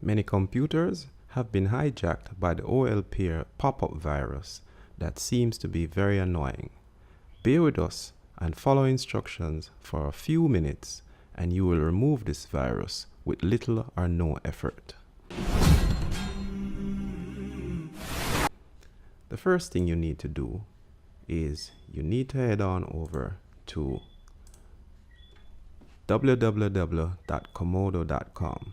Many computers have been hijacked by the Olpair pop-up virus that seems to be very annoying. Bear with us and follow instructions for a few minutes and you will remove this virus with little or no effort. The first thing you need to do is you need to head on over to www.komodo.com.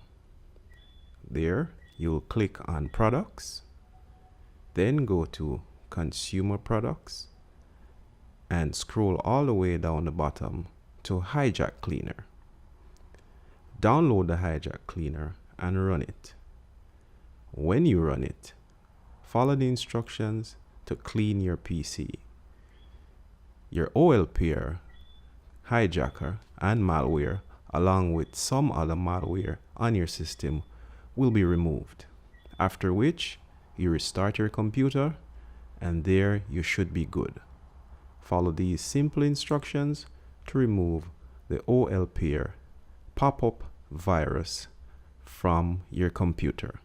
There you'll click on products, then go to consumer products and scroll all the way down the bottom to hijack cleaner. Download the hijack cleaner and run it. When you run it, follow the instructions to clean your PC. Your Olpair hijacker and malware, along with some other malware on your system, will be removed. After which, you restart your computer and there you should be good. Follow these simple instructions to remove the Olpair pop-up virus from your computer.